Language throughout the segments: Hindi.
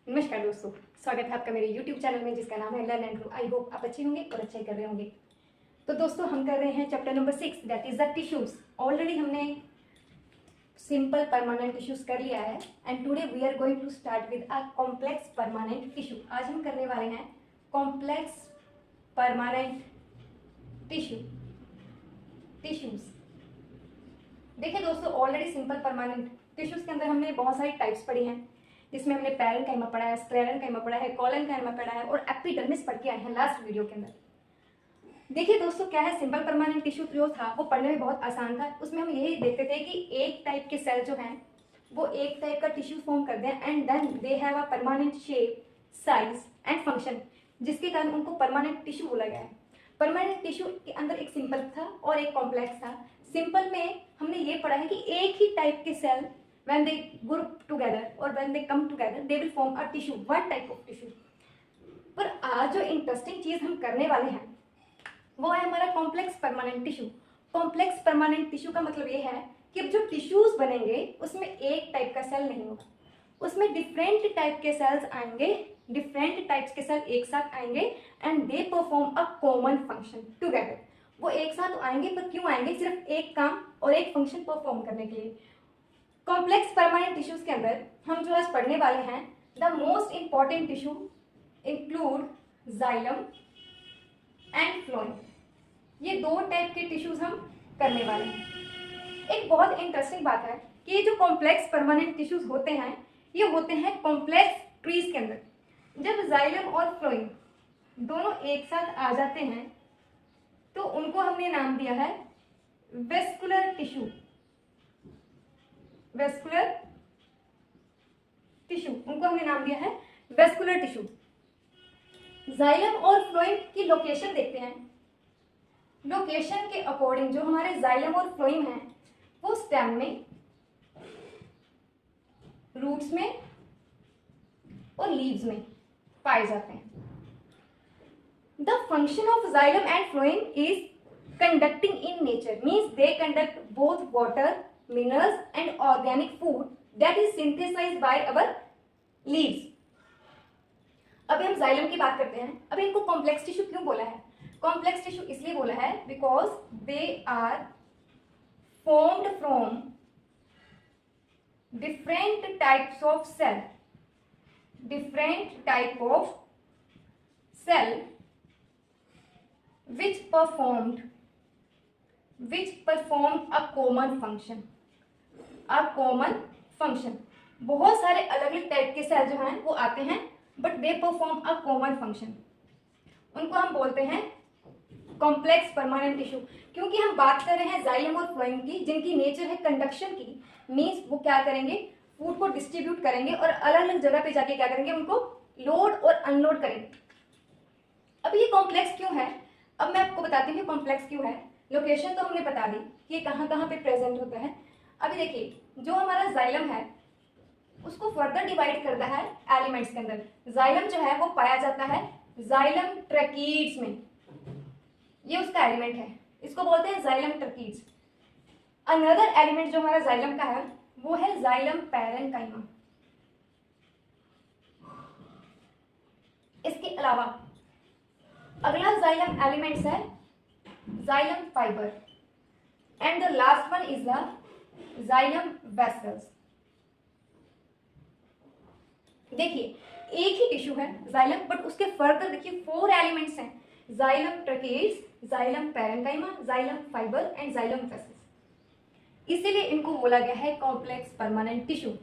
नमस्कार दोस्तों, स्वागत है आपका मेरे YouTube चैनल में जिसका नाम है learn and grow. I hope आप अच्छे होंगे और अच्छा ही कर रहे होंगे। तो दोस्तों हम कर रहे हैं chapter number 6 that is the tissues. Already हमने सिंपल परमानेंट टिश्यूज कर लिया है and today we are going to start with a complex permanent tissue. आज हम करने वाले हैं कॉम्प्लेक्स परमानेंट टिश्यूज। देखिए दोस्तों, ऑलरेडी सिंपल परमानेंट टिश्यूज के अंदर हमने बहुत सारी टाइप्स पढ़ी हैं, जिसमें हमने पैरेन्काइमा पढ़ा है, स्क्लेरेन्काइमा पढ़ा है, कोलेन्काइमा पढ़ा है और एपिडर्मिस पढ़ के आए हैं लास्ट वीडियो के अंदर। देखिए दोस्तों, क्या है, सिंपल परमानेंट टिश्यू जो था वो पढ़ने में बहुत आसान था। उसमें हम यही देखते थे कि एक टाइप के सेल जो हैं वो एक टाइप का टिश्यू फॉर्म करते हैं and then they have a permanent shape, size and function, जिसके कारण उनको परमानेंट टिश्यू बोला गया है। परमानेंट टिश्यू के अंदर एक सिंपल था और एक कॉम्प्लेक्स था। सिंपल में हमने ये पढ़ा है कि एक ही टाइप के cell when they group together or when they come together they will form a tissue, one type of tissue। पर आज जो इंटरेस्टिंग चीज हम करने वाले हैं वो है हमारा complex permanent tissue. Complex permanent tissue का मतलब ये है कि अब जो टिश्यूज बनेंगे उसमें एक टाइप का सेल नहीं होगा, उसमें डिफरेंट टाइप के सेल्स आएंगे, डिफरेंट टाइप्स के सेल एक साथ आएंगे and they perform a common function together. वो एक साथ आएंगे, पर क्यों आएंगे? सिर्फ एक काम और एक फंक्शन परफॉर्म करने के लिए। कॉम्प्लेक्स परमानेंट टिश्यूज के अंदर हम जो आज पढ़ने वाले हैं, the most important tissue include xylem and phloem. ये दो टाइप के टिश्यूज हम करने वाले हैं। एक बहुत इंटरेस्टिंग बात है कि ये जो कॉम्प्लेक्स परमानेंट टिश्यूज होते हैं ये होते हैं कॉम्प्लेक्स ट्रीज के अंदर। जब जाइलम और फ्लोएम दोनों एक साथ आ जाते हैं तो उनको हमने नाम दिया है वेस्कुलर टिश्यू। वेस्कुलर टिश्यू, उनको हमने नाम दिया है वेस्कुलर टिश्यू। जाइलम और फ्लोएम की लोकेशन देखते हैं। लोकेशन के अकॉर्डिंग जो हमारे जाइलम और फ्लोएम हैं वो स्टेम में, रूट्स में और लीव्स में पाए जाते हैं। The function of xylem and phloem is conducting in nature, means they conduct both water, minerals and organic food that is synthesized by our leaves। अभी हम जाइलम की बात करते हैं। अभी इनको कॉम्प्लेक्स टिश्यू क्यों बोला है? कॉम्प्लेक्स टिश्यू इसलिए बोला है because they are formed from different types of cell, different type of cell which performed a common function, a common function। बहुत सारे अलग अलग टाइप के सेल जो हैं वो आते हैं but they perform a common function, उनको हम बोलते हैं कॉम्प्लेक्स परमानेंट टिश्यू। क्योंकि हम बात कर रहे हैं जाइलम और फ्लोएम की, जिनकी नेचर है कंडक्शन की, मीन्स वो क्या करेंगे, फूड को डिस्ट्रीब्यूट करेंगे और अलग अलग जगह पे जाके क्या करेंगे, उनको लोड और अनलोड करेंगे। अब ये कॉम्प्लेक्स क्यों है? अब मैं आपको बताती हूँ कॉम्प्लेक्स क्यों है। लोकेशन तो हमने बता दी कि कहाँ कहाँ पे प्रेजेंट होता है। अभी देखिए, जो हमारा जाइलम है उसको फर्दर डिवाइड करता है एलिमेंट्स के अंदर। जाइलम जो है वो पाया जाता है जाइलम ट्रैकीड्स में, ये उसका एलिमेंट है, इसको बोलते हैं जाइलम ट्रैकीड्स। अनदर एलिमेंट जो हमारा जाइलम का है वो है जाइलम पैरेन्काइमा। इसके अलावा अगला जाइलम एलिमेंट्स है xylem fibre and the last one is the xylem vessels. देखिए, एक ही टिश्यू है जाइलम, बट उसके फर्दर देखिए 4 एलिमेंट्स हैं, xylem tracheids, xylem parenchyma, xylem fibre and xylem vessels. इसीलिए इनको बोला गया है कॉम्प्लेक्स परमानेंट टिश्यू।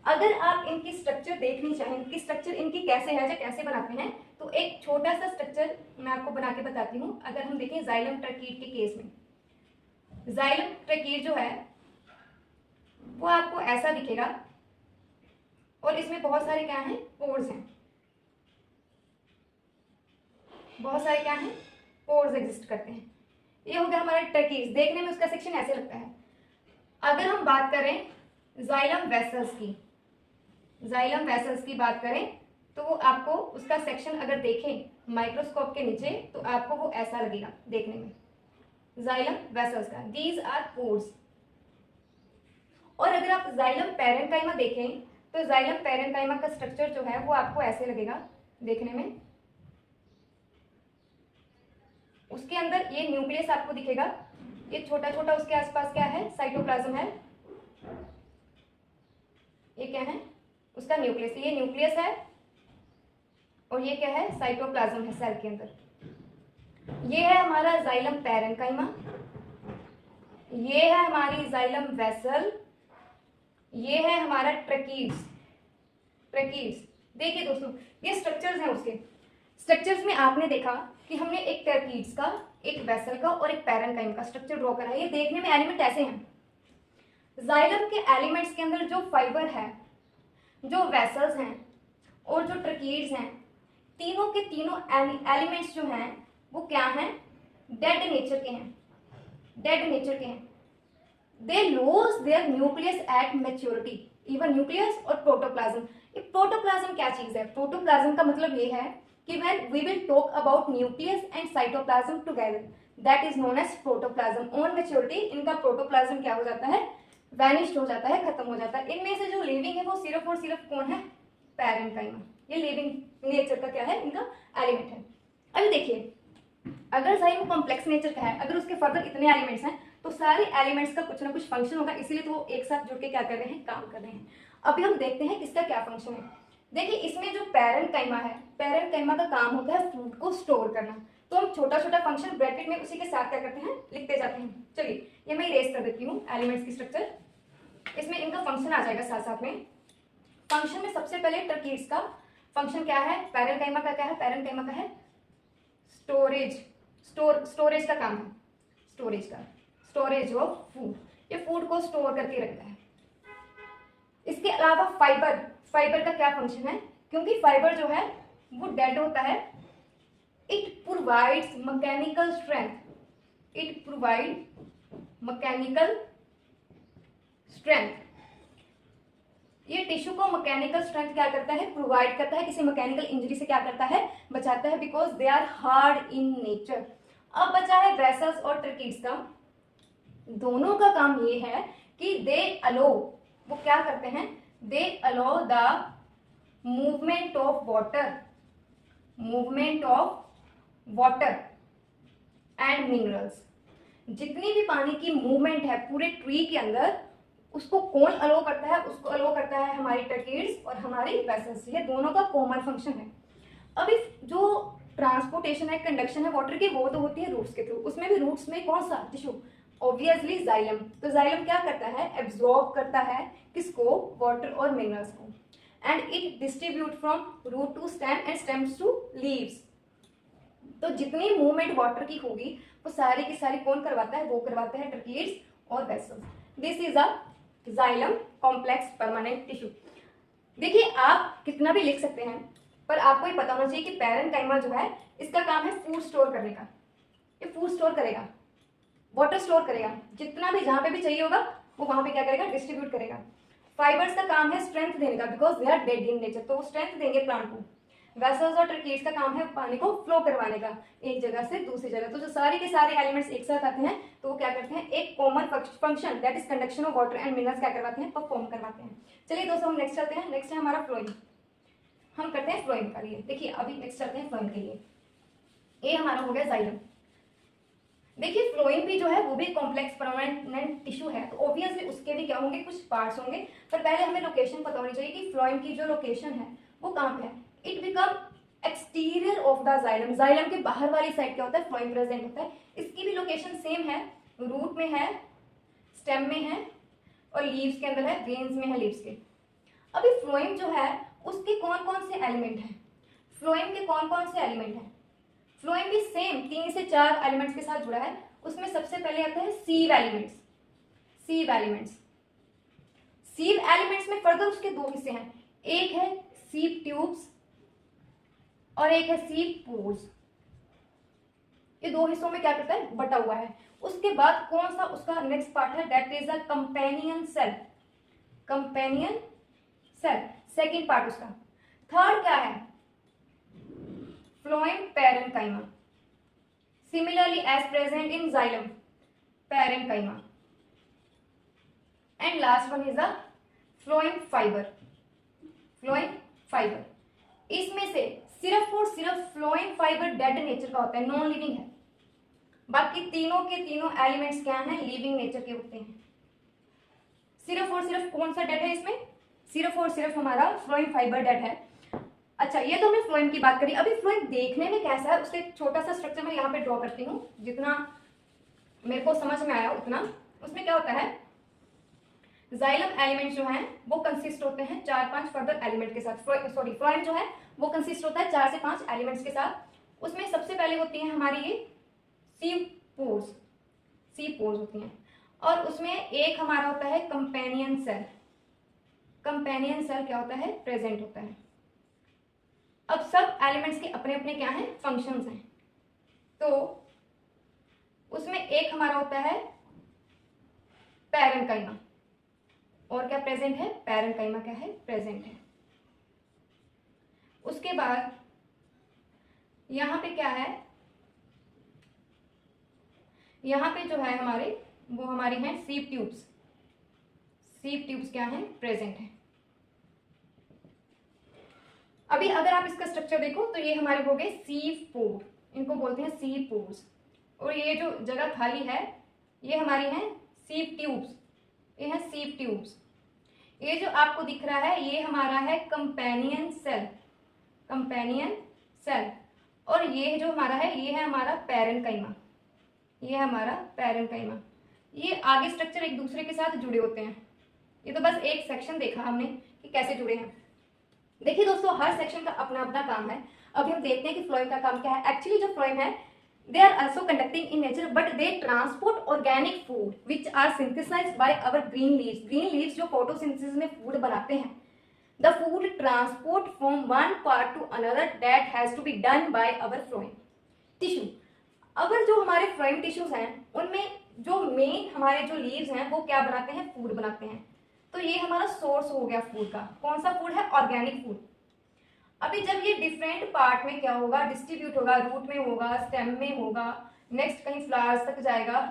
अगर आप इनकी स्ट्रक्चर देखनी चाहें कि स्ट्रक्चर इनकी कैसे है या कैसे बनाते हैं, तो एक छोटा सा स्ट्रक्चर मैं आपको बना के बताती हूँ। अगर हम देखें जाइलम ट्रैकीड के केस में, जाइलम ट्रैकीड जो है वो आपको ऐसा दिखेगा और इसमें बहुत सारे क्या हैं, पोर्स हैं, बहुत सारे क्या हैं, पोर्स एग्जिस्ट करते हैं। ये हो गया हमारा ट्रैकीड, देखने में उसका सेक्शन ऐसे लगता है। अगर हम बात करें जाइलम वेसल्स की, जाइलम वेसल्स की बात करें तो वो आपको उसका सेक्शन अगर देखें माइक्रोस्कोप के नीचे तो आपको वो ऐसा लगेगा देखने में, जाइलम वेसल्स का। These are pores. और अगर आप जाइलम पैरेन्काइमा देखें तो जाइलम पैरेन्काइमा का स्ट्रक्चर जो है वो आपको ऐसे लगेगा देखने में। उसके अंदर ये न्यूक्लियस आपको दिखेगा, ये छोटा छोटा उसके आसपास क्या है, साइटोप्लाज्म है। ये क्या है, उसका न्यूक्लियस, ये न्यूक्लियस है और ये क्या है, साइटोप्लाज्म है सेल के अंदर। ये है हमारा जाइलम पैरेन्काइमा, ये है हमारी जाइलम वेसल, ये है हमारा ट्रकीड्स। ट्रकीड्स देखिए दोस्तों, ये स्ट्रक्चर्स हैं उसके। स्ट्रक्चर्स में आपने देखा कि हमने एक ट्रकीड्स का, एक वेसल का और एक पैरेन्काइमा का स्ट्रक्चर ड्रॉ करा है। ये देखने में एलिमेंट ऐसे हैं। जाइलम के एलिमेंट्स के अंदर जो फाइबर है, जो वेसल्स हैं और जो ट्रकीड्स हैं, तीनों के तीनों एलिमेंट्स जो हैं वो क्या हैं, डेड नेचर के हैं। डेड नेचर के हैं। They lose their nucleus at maturity, even nucleus और प्रोटोप्लाज्म। ये प्रोटोप्लाज्म क्या चीज है, प्रोटोप्लाज्म का मतलब ये है कि when we will talk about nucleus and cytoplasm together, that is known as protoplasm. On maturity इनका प्रोटोप्लाज्म क्या हो जाता है, वैनिश्ड हो जाता है, खत्म हो जाता है। इनमें से जो लिविंग है वो सिर्फ और सिर्फ कौन है, पैरेन्काइमा। ये लिविंग नेचर का क्या है, इनका एलिमेंट है। अभी देखिए, अगर जाइलम कॉम्प्लेक्स नेचर का है, अगर उसके फर्दर इतने एलिमेंट्स हैं तो सारे एलिमेंट्स का कुछ ना कुछ फंक्शन होगा, इसीलिए तो वो एक साथ जुड़ के क्या कर रहे हैं, काम कर रहे हैं। अभी हम देखते हैं किसका क्या फंक्शन है। देखिए इसमें जो पैरेन्काइमा है, पैरेन्काइमा का काम होता है फूड को स्टोर करना। तो हम छोटा छोटा फंक्शन ब्रैकेट में उसी के साथ क्या करते हैं, लिखते जाते हैं। चलिए ये मैं इरेज कर देती हूँ एलिमेंट्स की स्ट्रक्चर, इसमें इनका फंक्शन आ जाएगा साथ साथ में। फंक्शन में सबसे पहले ट्रकीड्स का फंक्शन क्या है, पैरेन्काइमा का क्या है, पैरेन्काइमा का है स्टोरेज। स्टोरेज का काम है, स्टोरेज ऑफ फूड। ये फूड को स्टोर करके रखता है। इसके अलावा फाइबर का क्या फंक्शन है, क्योंकि फाइबर जो है वो डेड होता है, इट प्रोवाइड्स मैकेनिकल स्ट्रेंथ। ये टिश्यू को मैकेनिकल स्ट्रेंथ क्या करता है, प्रोवाइड करता है, किसी मैकेनिकल इंजरी से क्या करता है, बचाता है, because they are hard in nature. अब बचा है वेसल्स और ट्रकीड्स का। दोनों का काम ये है कि दे अलो, वो क्या करते हैं, they allow the movement of water and minerals. जितनी भी पानी की मूवमेंट है पूरे ट्री के अंदर, उसको कौन अलो करता है, उसको अलो करता है हमारी ट्रकीड्स और हमारी वेसल्स। ये दोनों का कॉमन फंक्शन है। अभी जो ट्रांसपोर्टेशन है, कंडक्शन है वाटर की, वो तो होती है रूट्स के थ्रू। उसमें भी रूट्स में कौन सा टिश्यू, ऑब्वियसली जाइलम। तो जाइलम क्या करता है, एब्जॉर्ब करता है किसको, वाटर और मिनरल्स को, and it distribute from root to stem and stems to leaves. तो जितनी मूवमेंट वाटर की होगी वो सारी की सारी कौन करवाता है, वो करवाता है ट्रकीड्स और vessels. This is a xylem complex permanent tissue. देखिए आप कितना भी लिख सकते हैं, पर आपको ये पता होना चाहिए कि पैरेन्काइमा जो है इसका काम है फूड स्टोर करने का। ये फूड स्टोर करेगा, वाटर स्टोर करेगा, जितना भी जहां पे भी चाहिए होगा वो वहां पे क्या करेगा, डिस्ट्रीब्यूट करेगा। फाइबर्स का काम है स्ट्रेंथ देने का, because they are dead in nature, तो वो स्ट्रेंथ देंगे प्लांट को। वेसल्स और ट्रकीड्स का काम है पानी को फ्लो करवाने का एक जगह से दूसरी जगह। तो जो सारे के सारे एलिमेंट्स एक साथ आते हैं तो वो क्या करते हैं, एक common function that is conduction of water and minerals क्या करवाते हैं, परफॉर्म करवाते हैं। चलिए दोस्तों हम नेक्स्ट चलते हैं। नेक्स्ट है हमारा फ्लोइंग। हम करते हैं फ्लोइंग का लिए। देखिए अभी नेक्स्ट चलते हैं फ्लोइंग के लिए। ये हमारा हो गया जाइलम। देखिए फ्लोइंग भी जो है वो भी कॉम्प्लेक्स परमानेंट टिश्यू है, तो ऑब्वियसली उसके भी क्या होंगे, कुछ पार्ट्स होंगे। पर पहले हमें लोकेशन पता होनी चाहिए कि फ्लोइंग की जो लोकेशन है वो कहाँ पे है। It become exterior of the xylem. Xylem के बाहर वाली साइड क्या होता है, फ्लोइंग प्रेजेंट होता है। इसकी भी लोकेशन सेम है, रूट में है, स्टेम में है और लीव्स के अंदर है, वेन्स में है लीव्स के। अभी फ्लोइंग जो है उसके कौन कौन से एलिमेंट हैं, फ्लोइंग के कौन कौन से एलिमेंट हैं। फ्लोइंग भी सेम 3 से 4 एलिमेंट्स के साथ जुड़ा है। उसमें सबसे पहले आता है सीव एलिमेंट्स। सीव एलिमेंट्स में फर्दर उसके 2 हिस्से हैं, एक है सीव ट्यूब्स और एक है सीव पोर्स। ये 2 हिस्सों में क्या करता है, बटा हुआ है। उसके बाद कौन सा उसका नेक्स्ट पार्ट है, that is a companion cell. Second part उसका। थर्ड क्या है, phloem parenchyma, similarly as present in xylem parenchyma. And last one is the phloem fibre. Phloem fibre. इसमें से सिर्फ और सिर्फ फ्लोएम फाइबर डेड नेचर का होता है, नॉन लिविंग है। बाकी तीनों के तीनों एलिमेंट्स क्या हैं, लिविंग नेचर के होते हैं। सिर्फ और सिर्फ कौन सा डेड है इसमें, सिर्फ और सिर्फ हमारा फ्लोएम फाइबर डेड है। अच्छा, ये तो हमने फ्लोएम की बात करी। अभी फ्लोएम देखने में कैसा है उसका एक छोटा सा स्ट्रक्चर मैं यहाँ पे ड्रॉ करती हूँ, जितना मेरे को समझ में आया उतना। उसमें क्या होता है, जाइलम एलिमेंट जो हैं वो कंसिस्ट होते हैं 4-5 फर्दर एलिमेंट के साथ। फ्लोएम जो है वो कंसिस्ट होता है 4 से 5 एलिमेंट्स के साथ। उसमें सबसे पहले होती है हमारी ये सीव पोर्स होती हैं, और उसमें एक हमारा होता है कंपेनियन सेल। कंपेनियन सेल क्या होता है, प्रेजेंट होता है। अब सब एलिमेंट्स के अपने अपने क्या हैं, फंक्शंस हैं। तो उसमें एक हमारा होता है पैरेन्काइमा, और क्या प्रेजेंट है, पैरेन्काइमा क्या है, प्रेजेंट है। उसके बाद यहाँ पे क्या है, यहाँ पे जो है हमारे वो हमारी हैं सीव ट्यूब्स। सीव ट्यूब्स क्या हैं, प्रेजेंट है। अभी अगर आप इसका स्ट्रक्चर देखो तो ये हमारे हो गए सीव पोर, इनको बोलते हैं सीव पोर्स। और ये जो जगह खाली है ये हमारी हैं सीव ट्यूब्स, ये है सीव ट्यूब्स। ये जो आपको दिख रहा है ये हमारा है कंपेनियन सेल, कंपेनियन सेल। और ये जो हमारा है ये है हमारा पैरेन्काइमा, ये है हमारा पैरेन्काइमा। ये आगे स्ट्रक्चर एक दूसरे के साथ जुड़े होते हैं। ये तो बस एक सेक्शन देखा हमने कि कैसे जुड़े हैं। देखिए दोस्तों, हर सेक्शन का अपना अपना काम है। अभी हम देखते हैं कि फ्लोएम का काम क्या है। एक्चुअली जो फ्लोएम है they are also conducting in nature but they transport organic food which are synthesized by our green leaves. green leaves जो photosynthesis में food बनाते हैं, the food transport from one part to another that has to be done by our phloem tissue. अगर जो हमारे फ्लोएम टिश्यूज हैं उनमें जो मेन हमारे जो लीव्स हैं वो क्या बनाते हैं, फूड बनाते हैं। तो ये हमारा सोर्स हो गया फूड का। कौन सा फूड है, ऑर्गेनिक फूड। अभी जब ये डिफरेंट पार्ट में क्या होगा, डिस्ट्रीब्यूट होगा, रूट में होगा, स्टेम में होगा, नेक्स्ट कहीं फ्लावर्स तक जाएगा,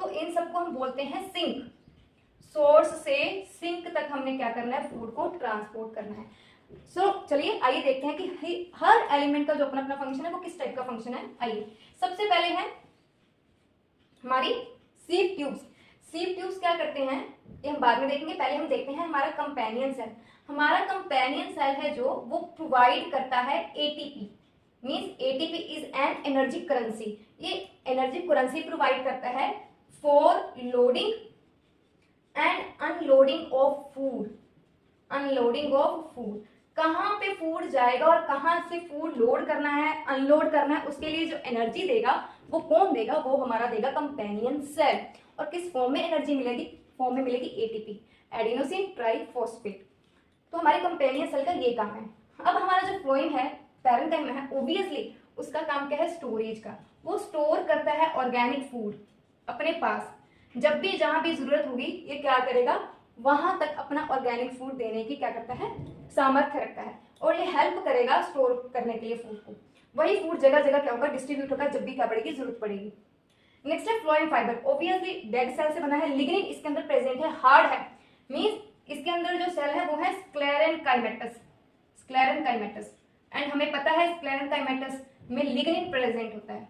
तो इन सबको हम बोलते हैं सिंक। सोर्स से सिंक तक हमने क्या करना है, फूड को ट्रांसपोर्ट करना है। सो चलिए आइए देखते हैं कि हर एलिमेंट का जो अपना अपना फंक्शन है वो किस टाइप का फंक्शन है। आइए सबसे पहले है हमारी सीव ट्यूब्स। सीव ट्यूब्स क्या करते हैं ये हम बाद में देखेंगे, पहले हम देखते हैं हमारा कंपेनियन सेल। हमारा कंपेनियन सेल है जो वो प्रोवाइड करता है ATP, means ATP is an energy currency. ये एनर्जी करेंसी प्रोवाइड करता है for loading and unloading of food. Unloading of food, कहाँ पे फूड जाएगा और कहाँ से फूड लोड करना है, अनलोड करना है, उसके लिए जो एनर्जी देगा वो कौन देगा, वो हमारा देगा कंपेनियन सेल। और किस फॉर्म में एनर्जी मिलेगी, फॉर्म में मिलेगी एटीपी, एडिनोसिन ट्राइफॉस्फेट। तो हमारे कंपेनियन सेल का ये काम है। अब हमारा जो फ्लोएम है, पैरेन्काइमा है, ओब्वियसली उसका काम क्या है, स्टोरेज का। वो स्टोर करता है ऑर्गेनिक फूड अपने पास। जब भी जहां भी जरूरत होगी ये क्या करेगा, वहां तक अपना ऑर्गेनिक फूड देने की क्या करता है, सामर्थ्य रखता है। और ये हेल्प करेगा स्टोर करने के लिए फूड को। वही फूड जगह जगह क्या होगा, डिस्ट्रीब्यूट होगा जब भी क्या पड़ेगी, जरूरत पड़ेगी। नेक्स्ट है phloem fibre. Obviously dead cell से बना है, लिग्निन इसके अंदर प्रेजेंट है, हार्ड है, मींस इसके अंदर जो सेल है वो है स्क्लेरेनकाइमेटस, स्क्लेरेनकाइमेटस। एंड हमें पता है स्क्लेरेनकाइमेटस में लिग्निन प्रेजेंट होता है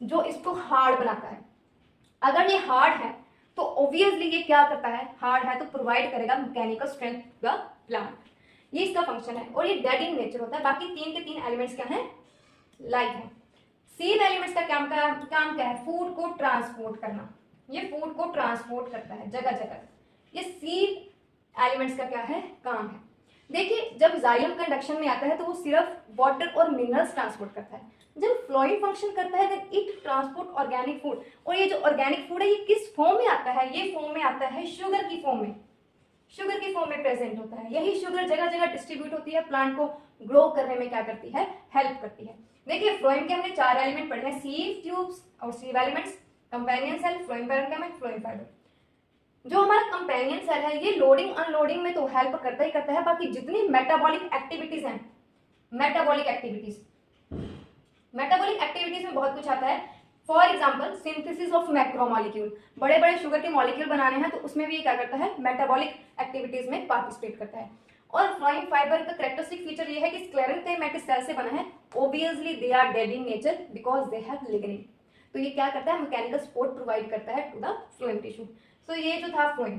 जो इसको हार्ड बनाता है। अगर ये हार्ड है तो ऑब्वियसली ये क्या करता है, हार्ड है तो प्रोवाइड करेगा mechanical strength to the plant, ये इसका फंक्शन है। और ये डेड इन नेचर होता है। बाकी तीन के तीन एलिमेंट्स क्या हैं, लाइव है। सीव एलिमेंट्स का काम क्या है, फूड को ट्रांसपोर्ट करना। ये फूड को ट्रांसपोर्ट करता है जगह जगह। ये सीव एलिमेंट्स का क्या है, काम है। देखिए जब जाइलम कंडक्शन में आता है तो वो सिर्फ वाटर और मिनरल्स ट्रांसपोर्ट करता है। जब फ्लोइंग फंक्शन करता है then it transport organic food. और ये जो ऑर्गेनिक फूड है ये किस फॉर्म में आता है, ये फॉर्म में आता है शुगर की फॉर्म में, शुगर की फॉर्म में प्रेजेंट होता है। यही शुगर जगह जगह डिस्ट्रीब्यूट होती है, प्लांट को ग्रो करने में क्या करती है, हेल्प करती है। देखिए फ्लोएम के हमने 4 एलिमेंट पढ़े हैं, सीव ट्यूब्स और sieve elements, companion cell, phloem parenchyma, phloem fibre. जो हमारा कंपेनियन सेल है ये लोडिंग अनलोडिंग में तो हेल्प करता ही करता है। बाकी जितनी मेटाबॉलिक एक्टिविटीज हैं, मेटाबॉलिक एक्टिविटीज में बहुत कुछ आता है। For example synthesis of macromolecule, बड़े बड़े शुगर के मॉलिक्यूल बनाने हैं तो उसमें भी ये क्या करता है, मेटाबॉलिक एक्टिविटीज में पार्टिसिपेट करता है। और फ्लोएम फाइबर का करेक्टरिस्टिक फीचर ये है कि स्क्लेरेंकाइमेटिक सेल से बना है, obviously they are dead in nature because they have lignin. तो ये क्या करता है, मैकेनिकल सपोर्ट प्रोवाइड करता है टू द फ्लोएम टिश्यू। सो ये जो था फ्लोएम,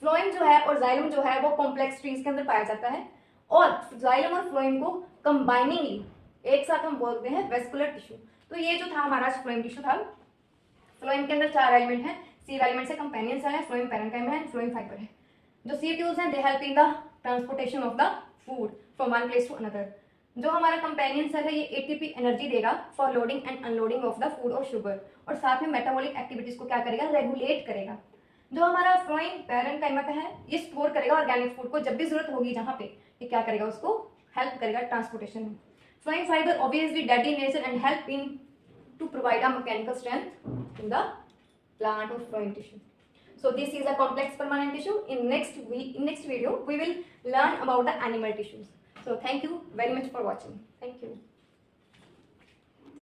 फ्लोएम जो है और जाइलम जो है वो कॉम्प्लेक्स ट्रीज के अंदर पाया जाता है, और जाइलम और फ्लोएम को कंबाइनिंगली एक साथ हम बोलते हैं वेस्कुलर टिश्यू। तो ये जो था हमारा फ्लोएम टिश्यू था, फ्लोएम के अंदर 4 एलिमेंट हैं, सी एलिमेंट से कंपेनियन सेल है, फ्लोएम पैरेन्काइमा है, फ्लोएम फाइबर है। जो सी ट्यूब्स हैं they help in the transportation of the food from one place to another. जो हमारा कंपेनियन सेल है ये एटीपी एनर्जी देगा for loading and unloading of the food और शुगर, और साथ में मेटाबॉलिक एक्टिविटीज को क्या करेगा, रेगुलेट करेगा। जो हमारा फ्लोएम पैरेन्काइमा का है ये स्टोर करेगा ऑर्गेनिक फूड को, जब भी जरूरत होगी जहाँ पे ये क्या करेगा, उसको हेल्प करेगा ट्रांसपोर्टेशन में। Phloem fibre obviously dead in nature and help in to provide a mechanical strength in the plant or flowing tissue. So this is a complex permanent tissue. In next video we will learn about the animal tissues. So thank you very much for watching. Thank you.